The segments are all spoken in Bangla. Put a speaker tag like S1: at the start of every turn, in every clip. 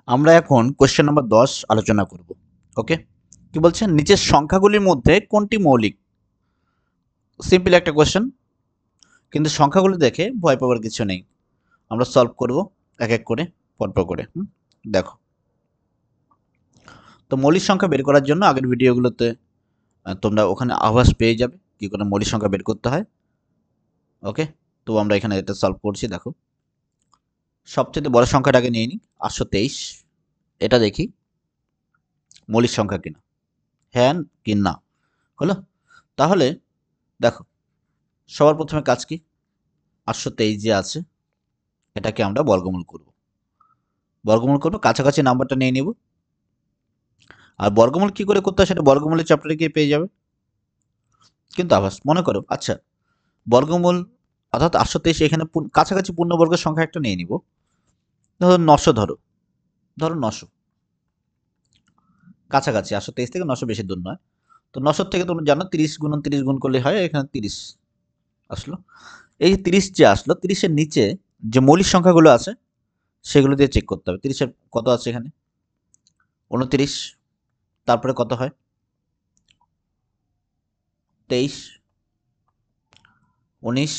S1: আমরা এখন কোশ্চেন নাম্বার 10 আলোচনা করব। ওকে, কি বলছে, নিচের সংখ্যাগুলির মধ্যে কোনটি মৌলিক? সিম্পল একটা কোশ্চেন, কিন্তু সংখ্যাগুলি দেখে ভয় পাওয়ার কিছু নেই। আমরা সলভ করব এক এক করে, পরপর করে। দেখো, তো মৌলিক সংখ্যা বের করার জন্য আগের ভিডিওগুলোতে তোমরা ওখানে আভাস পেয়ে যাবে কি করে মৌলিক সংখ্যা বের করতে হয়। ওকে, তো আমরা এখানে এটা সলভ করছি। দেখো, সবচেয়ে বড় সংখ্যাটাকে নিয়ে নিই, 823। এটা দেখি মৌলিক সংখ্যা কিনা, হ্যাঁ কি না। হলো, তাহলে দেখো, সবার প্রথমে কাজ কি, 823 যে আছে এটাকে আমরা বর্গমূল করব। বর্গমূল করব, কাছাকাছি নাম্বারটা নিয়ে নিব। আর বর্গমূল কি করে করতে হয় সেটা বর্গমূলের চ্যাপ্টারে গিয়ে পেয়ে যাবে। কিন্তু আবার মনে করো, আচ্ছা, বর্গমূল অর্থাৎ 823 এখানে কাছাকাছি পূর্ণবর্গের সংখ্যা একটা নিয়ে নিব। ধরো 900, ধরো 900, কাছাকাছি 823 থেকে 900 বেশি দূর নয়। তো 900 থেকে তোমরা জানো 30 গুণন 30 গুণ করলে হয়, এখানে 30 আসলো। এই যে 30 যে আসলো, 30-এর নিচে যে মৌলিক সংখ্যাগুলো আছে সেগুলো দিয়ে চেক করতে হবে। 30-এর কত আছে এখানে, 29। তারপরে কত হয়, 23, 19,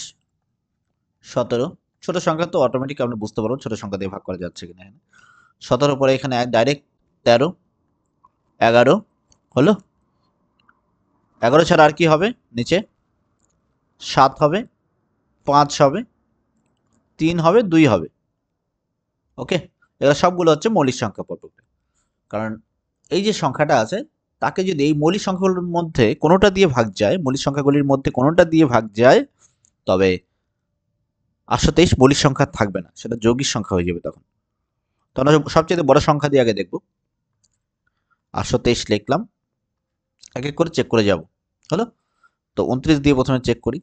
S1: 17। ছোট সংখ্যা তো অটোমেটিক আমরা বুঝতে পারবো ছোট সংখ্যা দিয়ে ভাগ করা যাচ্ছে কিনা। এখানে 17 পরে এখানে ডাইরেক্ট 13, 11 হলো। 11 ছাড়া আর কি হবে নিচে, 7 হবে, 5 হবে, 3 হবে, 2 হবে। ওকে, এবার সবগুলো হচ্ছে মৌলিক সংখ্যা পদ্ধতি। কারণ এই যে সংখ্যাটা আছে তাকে যদি এই মৌলিক সংখ্যাগুলোর মধ্যে কোনোটা দিয়ে ভাগ যায়, মৌলিক সংখ্যাগুলির মধ্যে কোনোটা দিয়ে ভাগ যায়, তবে 823 মৌলিক সংখ্যা থাকবে না, সেটা যৌগিক সংখ্যা হয়ে যাবে তখন। তো আমরা সবচেয়ে বড় সংখ্যা দিয়ে আগে দেখব। 823 লিখলাম, এক এক করে চেক করে যাব। হলো, তো 29 দিয়ে প্রথমে চেক করি।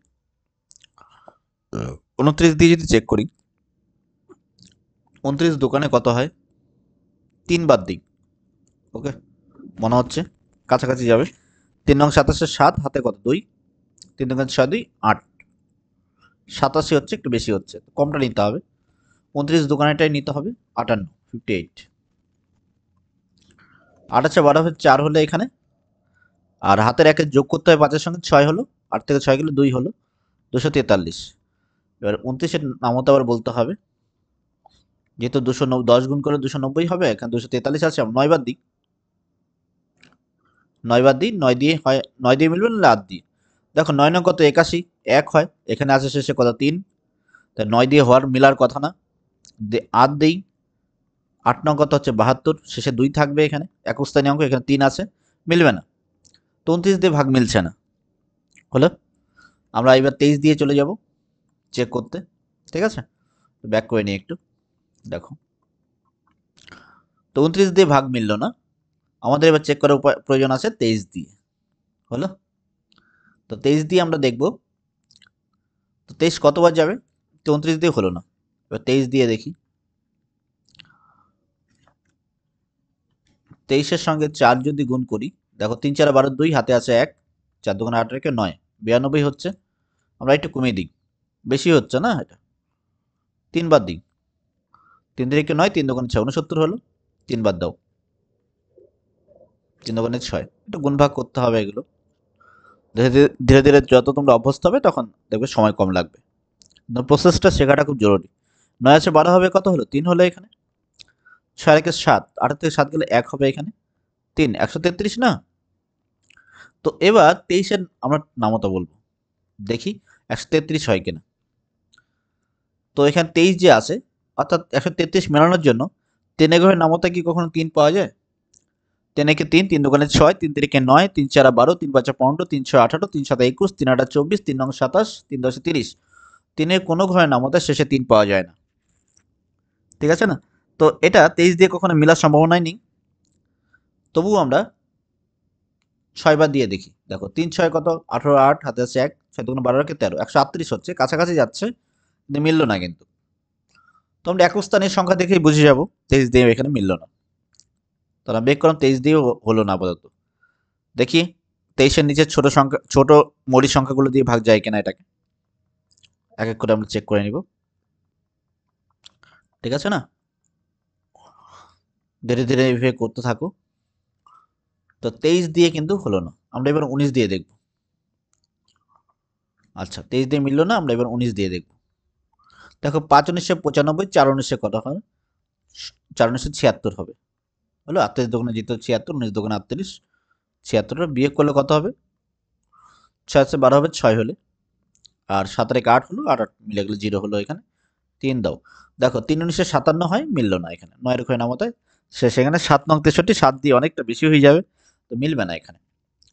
S1: 29 দিয়ে যদি চেক করি, 29 দোকানে কত হয়, 3 বাদ দিই। ওকে, মনে হচ্ছে কাছাকাছি যাবে। 3 নং 27-এর 7 হাতে কত, 2, 3 দোকান 6, 2, 8, 87 হচ্ছে, একটু বেশি হচ্ছে, কমটা নিতে হবে। 29 দোকানেটাই নিতে হবে, 58, 58। 8 12 4 হলো এখানে, আর হাতের একে যোগ করতে হবে 5-এর সঙ্গে, 6 হলো। 8 থেকে 6 গেলে 2 হলো, 243। এবার 29-এর নামতা আবার বলতে হবে, যেহেতু 210 গুণ করে 290 হবে, এখানে 243 আছে, 9 বাদ দিই। 9 বাদ দিই, 9 দিয়ে হয়, 9 দিয়ে মিলবে না 8 দিয়ে। দেখো 9 নং কত, 81, 1 হয়, এখানে আছে শেষে কত, 3, তাই 9 দিয়ে হওয়ার মিলার কথা না। 8 দিই, 8 নং কত হচ্ছে 72, শেষে 2 থাকবে, এখানে 21 স্থানীয় অঙ্ক, এখানে 3 আছে, মিলবে না। তো 29 দিয়ে ভাগ মিলছে না। হলো, আমরা এবার 23 দিয়ে চলে যাব চেক করতে। ঠিক আছে, ব্যাক করে নিই একটু। দেখো, তো 29 দিয়ে ভাগ মিলল না, আমাদের এবার চেক করার প্রয়োজন আছে 23 দিয়ে। হলো, তো 23 দিয়ে আমরা দেখব, তো 23 কতবার যাবে, 29 দিয়ে হলো না। এবার 23 দিয়ে দেখি, 23-এর সঙ্গে 4 যদি গুণ করি, দেখো 3 4 12, 2 হাতে আছে 1, 4 2 8 রেখে 9, 92 হচ্ছে। আমরা একটু কমিয়ে দিই, বেশি হচ্ছে না এটা, 3 বাদ দিই। 3 থেকে 9, 3 2 6, 69 হলো। 3 বাদ দাও, 3 2 6। একটু গুণ ভাগ করতে হবে এগুলো। ধীরে ধীরে ধীরে ধীরে যত তোমরা অভ্যস্ত হবে তখন দেখবে সময় কম লাগবে। প্রসেসটা শেখাটা খুব জরুরি। 9 আছে 12 হবে, কত হলো, 3 হলো এখানে। 6 একে 7, 8 থেকে 7 গেলে 1 হবে এখানে, 3, 133 না। তো এবার 23-এর আমরা নামতা বলবো, দেখি 133 হয় কিনা। তো এখানে 23 যে আছে, অর্থাৎ 133 মেলানোর জন্য 3 ঘরের নামতা কি কখনো 3 পাওয়া যায়? 3 একে 3, 3 দোকানে 6, 3 তিরিকে 9, 3 4 12, 3 5 15, 3 6 18, 3 7 21, 3 8 24, 3 9 27, 3 10 30। 3 এর কোনো ঘরের নামতা শেষে 3 পাওয়া যায় না। ঠিক আছে না? তো এটা 23 দিয়ে কখনো মেলার সম্ভাবনাই নেই। তবুও আমরা 6 বার দিয়ে দেখি। দেখো 3 6 কত, 18, 8 হাতে আছে 1, 6 দুগুণে 12 কে 13, 138 হচ্ছে, কাছাকাছি যাচ্ছে, কিন্তু মিলল না কিন্তু। তো আমরা একক স্থানের সংখ্যা দেখেই বুঝে যাব 23 দিয়ে এখানে মিলল না। তাহলে বেক করলাম, 23 দিয়েও হলো না আপাতত। দেখি 23-এর নিচে ছোট সংখ্যা, ছোট মৌলিক সংখ্যাগুলো দিয়ে ভাগ যায় কিনা এটাকে এক এক করে আমরা চেক করে নিব। ঠিক আছে না? ধীরে ধীরে এইভাবে করতে থাকো। তো 23 দিয়ে কিন্তু হলো না, আমরা এবার 19 দিয়ে দেখব। আচ্ছা 23 দিয়ে মিললো না, আমরা এবার 19 দিয়ে দেখব। দেখো 5 1995, 4 19 কত হবে? 4 19 76 হবে। হলো 38 দোকানে যেত 76, 19 দোকানে 38, 76 বিয়োগ করলে কত হবে? 6 12 হবে 6 হলে, আর 7 আর 8 হলো, আর 8 মিলে গেলে 0 হলো এখানে। 3 দাও। দেখো 3 19 57 হয়, মিললো না এখানে, 9 এর নামতায় সেখানে 7 নং 63, 7 দিয়ে অনেকটা বেশি হয়ে যাবে, তো মিলবে না এখানে।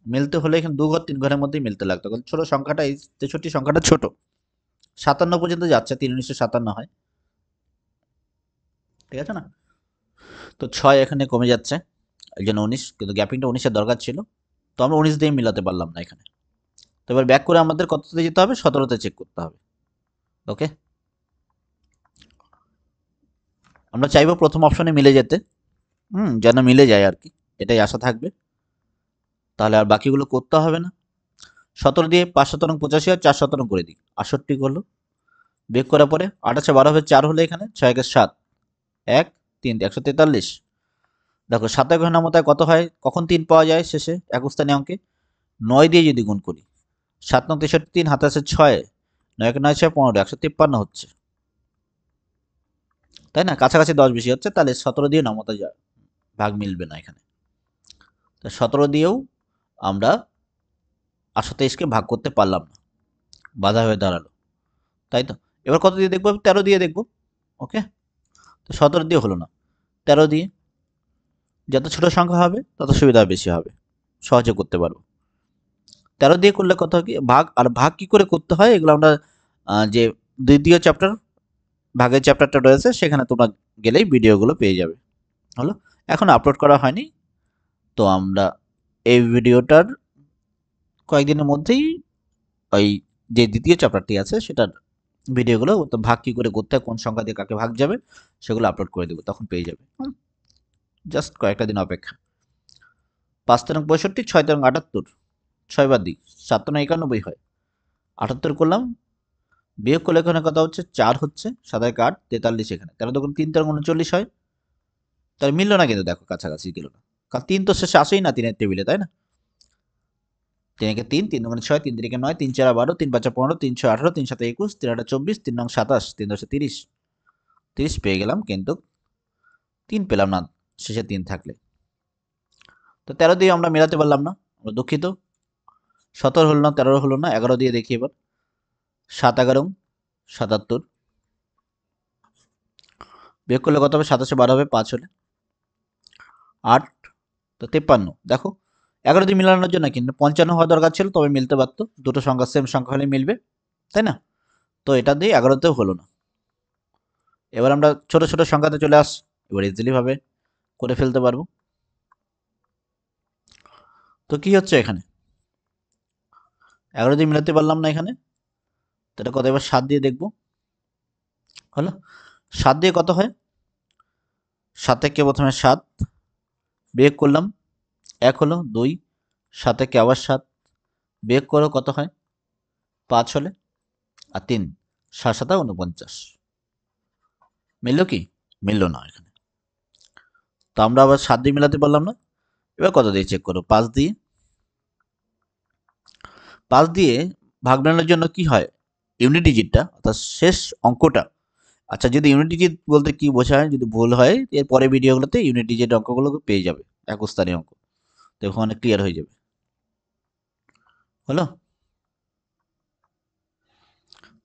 S1: মিলতে হলে এখানে 2 ঘর 3 ঘরের মধ্যেই মিলতে লাগতো, কারণ ছোট সংখ্যাটা, এই 63 সংখ্যাটা ছোট, 57 পর্যন্ত যাচ্ছে, 3 1957 হয়, ঠিক আছে না? তো 6 এখানে কমে যাচ্ছে, এই জন্য 19, কিন্তু গ্যাপিংটা 19-এর দরকার ছিল, তো আমরা 19 দিয়ে মিলাতে পারলাম না এখানে। তো এবার ব্যাক করে আমাদের কততে যেতে হবে? 17তে চেক করতে হবে। ওকে, আমরা চাইবো প্রথম অপশনে মিলে যেতে, যেন মিলে যায় আর কি, এটাই আশা থাকবে, তাহলে আর বাকিগুলো করতে হবে না। 17 দিয়ে 5 17 85 আর 4 17 করে দিই, 68 করলো। বিয়োগ করার পরে 28 12 হবে 4 হলে, এখানে 6 1 7, 1 3 143। দেখো 7 ঘনামতায় কত হয়, কখন 3 পাওয়া যায় শেষে একক স্থানীয় অঙ্কে? 9 দিয়ে যদি গুণ করি, 7 9 63, 3 হাতে আছে 6, 9 1 9 6 15, 153 হচ্ছে, তাই না? কাছাকাছি 10 বেশি হচ্ছে, তাহলে 17 দিয়ে নমতা যায়, ভাগ মিলবে না এখানে। তো 17 দিয়েও আমরা 28কে ভাগ করতে পারলাম না, বাধা হয়ে দাঁড়ালো, তাই তো? এবার কত দিয়ে দেখবো? 13 দিয়ে দেখবো। ওকে, তো 17 দিয়ে হলো না, 13 দিয়ে, যত ছোট সংখ্যা হবে তত সুবিধা বেশি হবে, সহজে করতে পারবো। 13 দিয়ে করলে কত হয় কি, ভাগ, আর ভাগ কি করে করতে হয় এগুলো আমরা যে দ্বিতীয় চ্যাপ্টার, ভাগের চ্যাপ্টারটা রয়েছে, সেখানে তোমরা গেলেই ভিডিওগুলো পেয়ে যাবে। হলো, এখন আপলোড করা হয়নি, তো আমরা এই ভিডিওটার কয়েকদিনের মধ্যেই ওই যে দ্বিতীয় চ্যাপ্টারটি আছে সেটার ভিডিওগুলো, তো ভাগ কি করে করতে হয়, কোন সংখ্যা দিয়ে কাকে ভাগ যাবে, সেগুলো আপলোড করে দেবো, তখন পেয়ে যাবে। জাস্ট কয়েকটা দিন অপেক্ষা। 5 তেরং 65, 6 তেরং 78, 6 বাদ দিই, 7 তেরং 91 হয়, 78 করলাম, বিয়োগ করলে এখানে কথা হচ্ছে 4 হচ্ছে, 7 8 43, এখানে 13 দুগুণ 3 তেরং 39 হয়, তার মিললো না কিন্তু, দেখো কাছাকাছি গেল না, কারণ 3 তো শেষে আসেই না 3-এর টেবিলে, তাই না? 3 একে 3, 3 দুগুণে 6, 3 3 9, 3 4 12, 3 5 15, 3 6 18, 3 7 21, 3 8 24, 3 9 27, 3 10 30, 30 পেয়ে গেলাম, কিন্তু 3 পেলাম না শেষে 3 থাকলে। তো 13 দিয়ে আমরা মেলাতে পারলাম না, আমরা দুঃখিত। 17 হলো না, 13 হলো না, 11 দিয়ে দেখি এবার। 7 11 77, বিয়োগ করলে কত হবে? 27 12 হবে 5 হলে, 8 তো 53। দেখো 11 দিয়ে মিলানোর জন্য কিন্তু 55 হওয়া দরকার ছিল, তবে মিলতে পারতো, দুটো সংখ্যা সেম সংখ্যা হলে মিলবে, তাই না? তো এটা দিয়ে 11তেও হলো না। এবার আমরা ছোট ছোট সংখ্যাতে চলে আস, এবার ইজিলি ভাবে করে ফেলতে পারবো। তো কি হচ্ছে এখানে? 11 দিয়ে মিলাতে পারলাম না এখানে, তো এটা কত? এবার 7 দিয়ে দেখবো। হলো, 7 দিয়ে কত হয়? 7 থেকে প্রথমে 7, বিয়োগ করলাম, 1 হলো, 2, 7 থেকে আবার 7, বিয়োগ করো, কত হয়? 5 হলে, আর 3, 7 7 49। মিললো কি? মিললো না এখানে, তো আমরা আবার 7 দিয়ে মিলাতে পারলাম না। এবার কত দিয়ে চেক করো? 5 দিয়ে। 5 দিয়ে ভাগ মেলানোর জন্য কি হয়, ইউনিট ডিজিটটা অর্থাৎ শেষ অঙ্কটা, আচ্ছা যদি ইউনিট ডিজিট বলতে কি বোঝায়, যদি ভুল হয় এর পরে ভিডিওগুলোতে ইউনিট ডিজিট অঙ্কগুলোকে পেয়ে যাবে, একক স্থানীয় অঙ্ক, তো ওখানে ক্লিয়ার হয়ে যাবে। হলো,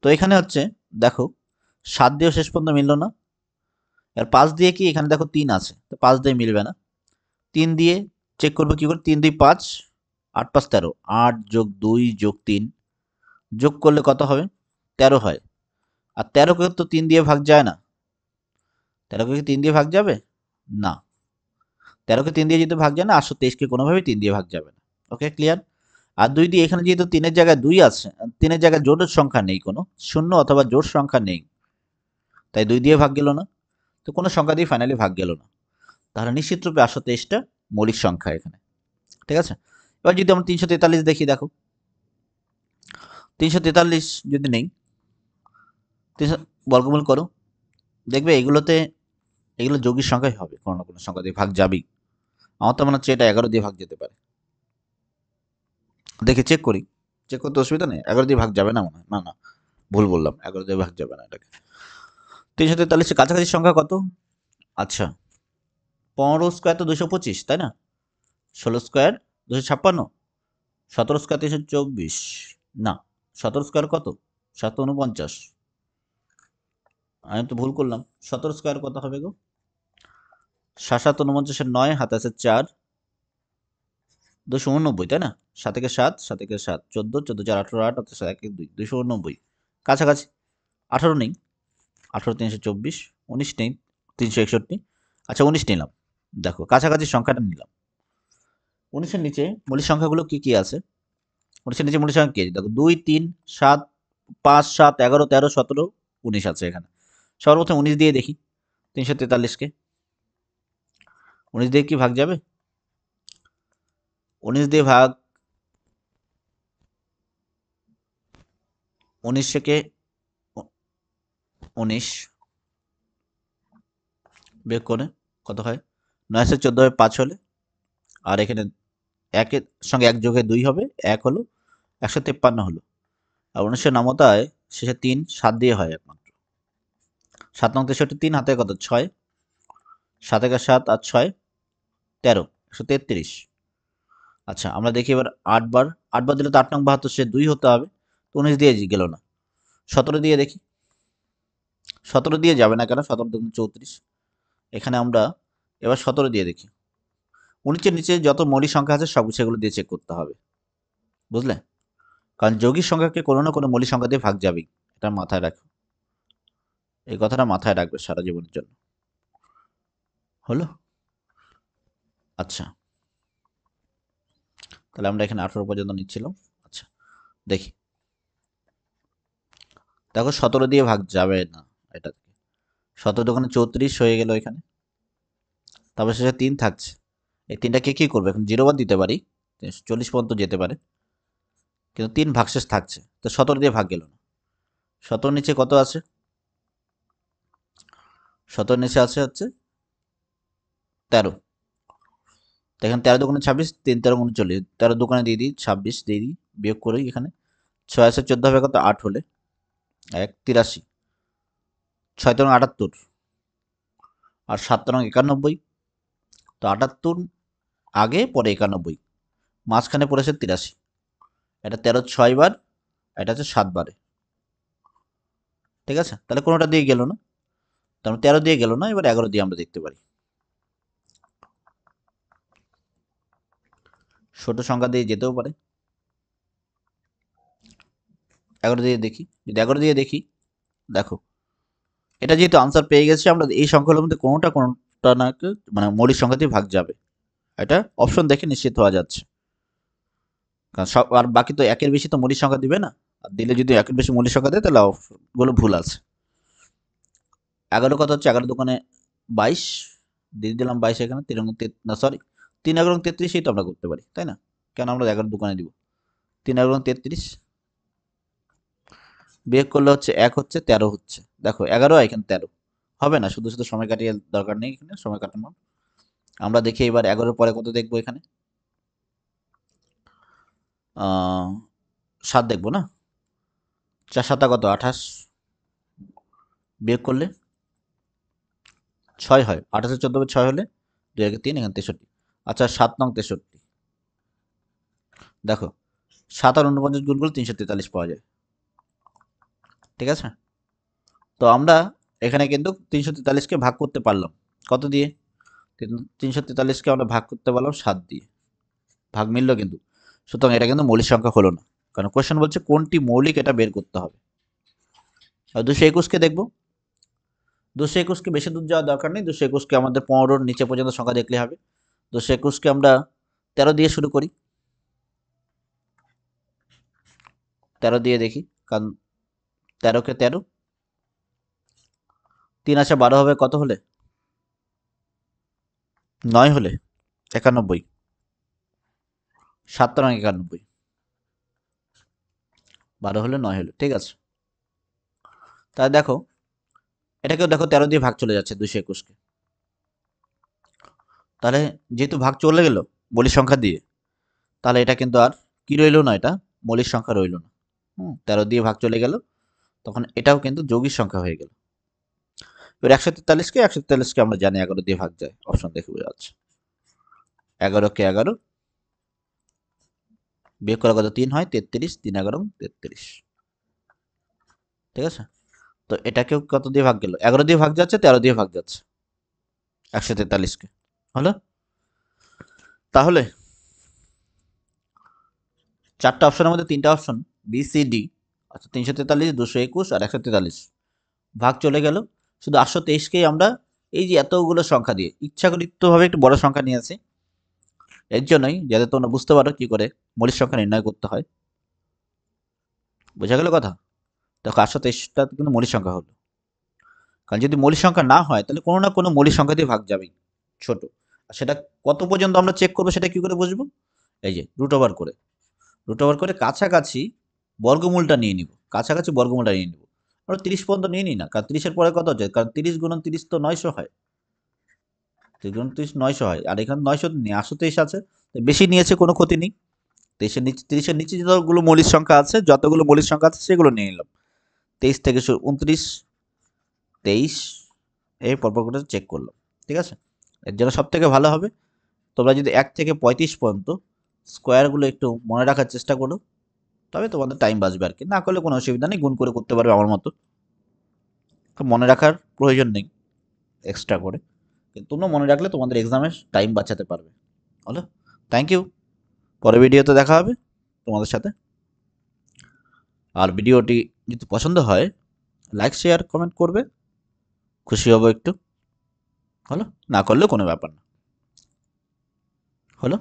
S1: তো এখানে হচ্ছে দেখো 7 দিয়েও শেষ পর্যন্ত মিললো না, আর 5 দিয়ে কি, এখানে দেখো 3 আছে, তো 5 দিয়ে মিলবে না। 3 দিয়ে চেক করবো কি করে? 3 2 5, 8 5 13, 8 যোগ 2 যোগ 3, যোগ করলে কত হবে? 13 হয়, আর 13কে তো 3 দিয়ে ভাগ যায় না, 13কে কি 3 দিয়ে ভাগ যাবে? না, 13কে 3 দিয়ে যদি ভাগ যায় না, 823কে কোনোভাবেই 3 দিয়ে ভাগ যাবে না। ওকে, ক্লিয়ার? আর 2 দিয়ে, এখানে যেহেতু 3-এর জায়গায় 2 আছে, 3-এর জায়গায় জোড় সংখ্যা নেই, কোনো শূন্য অথবা জোড় সংখ্যা নেই, তাই 2 দিয়ে ভাগ গেল না, তো কোনো সংখ্যা দিয়ে ফাইনালি ভাগ গেল না, তাহলে নিশ্চিত রূপে 823টা মৌলিক সংখ্যা এখানে, ঠিক আছে? এবার যদি আমরা 343 দেখি, দেখো 343 যদি নেই, 300 বর্গমূল করো, দেখবে এগুলোতে এগুলো যৌগিক সংখ্যাই হবে, কোনো না কোনো সংখ্যা দিয়ে ভাগ যাবেই। আমার তো মনে হচ্ছে এটা 11 দিয়ে ভাগ যেতে পারে। দেখে চেক করি, চেক করতে অসুবিধা নেই। 11 দিয়ে ভাগ যাবে না মনে হয়, না না ভুল বললাম, 11 দিয়ে ভাগ যাবে না এটাকে। 343 কাছাকাছি সংখ্যা কত? আচ্ছা, 15 স্কোয়ার তো 225, তাই না? 16 স্কোয়ার 256, 17 স্কোয়ার 324, না 17 স্কোয়ার কত? 749, আমি তো ভুল করলাম। 17 স্কোয়ার কত হবে গো? 749 9 হাতে আছে 4, 289, তাই না? 7 থেকে 7, 7 থেকে 7 14, 14 4 18, 8 হাতে 1 1 2, 289, কাছাকাছি। 18 নেই, 18 324, 19 নেই 361, আচ্ছা 19 নিলাম। দেখো কাছাকাছি সংখ্যাটা নিলাম। 19-এর নিচে মৌলিক সংখ্যাগুলো কি কি আছে? 19-এর নিচে মৌলিক সংখ্যা কি আছে? দেখো 2 3 7 5 7 11 13 17 19 আছে এখানে। সর্বপ্রথম 19 দিয়ে দেখি 343-কে। 19 দিয়ে কি ভাগ যাবে? 19 দিয়ে ভাগ, 19 থেকে 19 বিয়োগ করে কত হয়? 914 হবে 5 হলে, আর এখানে একের সঙ্গে 1 যোগে 2 হবে, 1 হলো, 153 হলো। আর 19-এর নামতায় শেষে 3 7 দিয়ে হয় একমাত্র। 7 নং 63, 3 হাতে কত? 6, 7 একে 7 আর 6 13, 133। আচ্ছা আমরা দেখি এবার 8 বার, 8 বার দিলে তো 8 নং 72, সে 2 হতে হবে। তো 19 দিয়ে গেল না। 17 দিয়ে দেখি। 17 দিয়ে যাবে না কেন? 17 দুগুণ 34। এখানে আমরা এবার 17 দিয়ে দেখি। 19-এর নিচে যত মৌলিক সংখ্যা আছে সব সেগুলো দিয়ে চেক করতে হবে, বুঝলে? কারণ যৌগিক সংখ্যাকে কোনো না কোনো মৌলিক সংখ্যা দিয়ে ভাগ যাবেই, এটা মাথায় রাখো। এই কথাটা মাথায় রাখবে সারা জীবনের জন্য। হলো? আচ্ছা, তাহলে আমরা এখানে 18 পর্যন্ত নিচ্ছিলাম। আচ্ছা দেখি, দেখো 17 দিয়ে ভাগ যাবে না এটা থেকে। 17 দোকানে 34 হয়ে গেল এখানে, তারপর শেষে 3 থাকছে। এই 3টাকে কি করবে? এখন 0 বার দিতে পারি, 40 পর্যন্ত যেতে পারে, কিন্তু 3 ভাগশেষ থাকছে, তো 17 দিয়ে ভাগ গেল না। 17 নিচে কত আছে? 17 নিচে আছে হচ্ছে 13। দেখেন 13 দোকানে 26, 3 13 39, 13 দোকানে দিয়ে দিই 26 দিয়ে দিই, বিয়োগ করি এখানে। 6 আছে 14 হবে কত? 8 হলে, 1 83, 6 তেরো 78, আর 7 তেরো 91। তো 78 আগে, পরে 91, মাঝখানে পড়েছে 83। এটা 13 6 বার, এটা হচ্ছে 7 বারে। ঠিক আছে, তাহলে কোনোটা দিয়ে গেল না, তাহলে 13 দিয়ে গেল না। এবার 11 দিয়ে আমরা দেখতে পারি। ছোট সংখ্যা দিয়ে যেতেও পারে। 11 দিয়ে দেখি, যদি 11 দিয়ে দেখি, দেখো এটা যেহেতু আনসার পেয়ে গেছি আমরা, এই সংখ্যাগুলোর মধ্যে কোনোটা না মানে মৌলিক সংখ্যা দিয়ে ভাগ যাবে, এটা অপশন দেখে নিশ্চিত হওয়া যাচ্ছে। কারণ সব আর বাকি তো একের বেশি তো মৌলিক সংখ্যা দিবে না, আর দিলে যদি একের বেশি মৌলিক সংখ্যা দেয় তাহলে গুলো ভুল আছে। 11 কত হচ্ছে? 11 দোকানে 22 দিয়ে দিলাম, 22 এখানে 3 না সরি, 3 11 33, তো আমরা করতে পারি, তাই না? কেন আমরা 11 দোকানে দিব? 3 11 33 বিয়োগ করলে হচ্ছে 1 হচ্ছে 13 হচ্ছে। দেখো 11 এখানে 13 হবে না, শুধু শুধু সময় কাটিয়ে দরকার নেই এখানে সময় কাটানোর। আমরা দেখি এবার 11 পরে কত দেখবো এখানে। 7 দেখবো না, 4 7 কত? 28, বিয়োগ করলে 6 হয়। 28 14 6 হলে 2 1 3, এখানে 63। আচ্ছা 7 নং 63, দেখো 7 আর 49 গুণ করলে 343 পাওয়া যায়। ঠিক আছে, তো আমরা এখানে কিন্তু 343-কে ভাগ করতে পারলাম কত দিয়ে? 343-কে আমরা ভাগ করতে পারলাম 7 দিয়ে, ভাগ মিলল কিন্তু। সুতরাং এটা কিন্তু মৌলিক সংখ্যা হলো না, কারণ কোশ্চেন বলছে কোনটি মৌলিক, এটা বের করতে হবে। আর 221-কে দেখবো। 221-কে বেশি দূর যাওয়ার দরকার নেই, 221-কে আমাদের 15-র নিচে পর্যন্ত সংখ্যা দেখলে হবে। 221-কে আমরা 13 দিয়ে শুরু করি, 13 দিয়ে দেখি, কারণ 13-কে 13, 3 আছে 12 হবে কত হলে? 9 হলে, 91, 7 নং 91, 12 হলে 9 হলে, ঠিক আছে। তাই দেখো এটাকেও দেখো 13 দিয়ে ভাগ চলে যাচ্ছে 221-কে, তাহলে যেহেতু ভাগ চলে গেল মৌলিক সংখ্যা দিয়ে, তাহলে এটা কিন্তু আর কি রইল না, এটা মৌলিক সংখ্যা রইল না। 13 দিয়ে ভাগ চলে গেল, তখন এটাও কিন্তু যৌগিক সংখ্যা হয়ে গেল। এবার 143কে আমরা জানি 11 দিয়ে ভাগ যায়, অপশন দেখে বোঝা যাচ্ছে। 11কে 11 বিয়োগ করা কত 3 হয়, 33, 3 11 33। ঠিক আছে, তো এটাকেও কত দিয়ে ভাগ গেল, 11 দিয়ে ভাগ যাচ্ছে, 13 দিয়ে ভাগ যাচ্ছে 143কে। হলো? তাহলে চারটা অপশনের মধ্যে তিনটা অপশন বি সি ডি, আচ্ছা 343, 221 আর 143 ভাগ চলে গেল। শুধু 823কেই আমরা এই যে এতগুলো সংখ্যা দিয়ে ইচ্ছাকৃতভাবে একটু বড় সংখ্যা নিয়েছি, এর জন্যই যাতে তোমরা বুঝতে পারো কি করে মৌলিক সংখ্যা নির্ণয় করতে হয়। বোঝা গেল কথা? দেখো 823টা কিন্তু মৌলিক সংখ্যা হলো, কারণ যদি মৌলিক সংখ্যা না হয় তাহলে কোনো না কোনো মৌলিক সংখ্যা দিয়ে ভাগ যাবেই ছোট। আর সেটা কত পর্যন্ত আমরা চেক করবো, সেটা কি করে বুঝবো? এই যে রুট ওভার করে কাছাকাছি বর্গমূলটা নিয়ে নিব, কাছাকাছি বর্গমূলটা নিয়ে নিব। আমরা 30 পর্যন্ত নিয়ে নিই না, কারণ 30-এর পরে কত হচ্ছে, কারণ 30 গুণন 30 তো 900 হয়, 30 গুণন 30 900 হয়, আর এখানে 900 নেই, 823 আছে, বেশি নিয়েছে কোনো ক্ষতি নেই। 30-এর নিচে যতগুলো মৌলিক সংখ্যা আছে, সেগুলো নিয়ে নিলাম। 23 থেকে 29, 23 এই পরপর করে চেক করলাম। ঠিক আছে, এর জন্য সব থেকে ভালো হবে তোমরা যদি 1 থেকে 35 পর্যন্ত স্কোয়ারগুলো একটু মনে রাখার চেষ্টা করো, তবে তোমাদের টাইম বাঁচবে আর কি। না করলে কোনো অসুবিধা নেই, গুণ করে করতে পারবে আমার মতো, মনে রাখার প্রয়োজন নেই এক্সট্রা করে, কিন্তু তোমরা মনে রাখলে তোমাদের এক্সামের টাইম বাঁচাতে পারবে। হলো? থ্যাংক ইউ, পরের ভিডিওতে দেখা হবে তোমাদের সাথে। আর ভিডিওটি যদি পছন্দ হয় লাইক শেয়ার কমেন্ট করবে, খুশি হব একটু। হলো? না করলেও কোনো ব্যাপার না। হলো?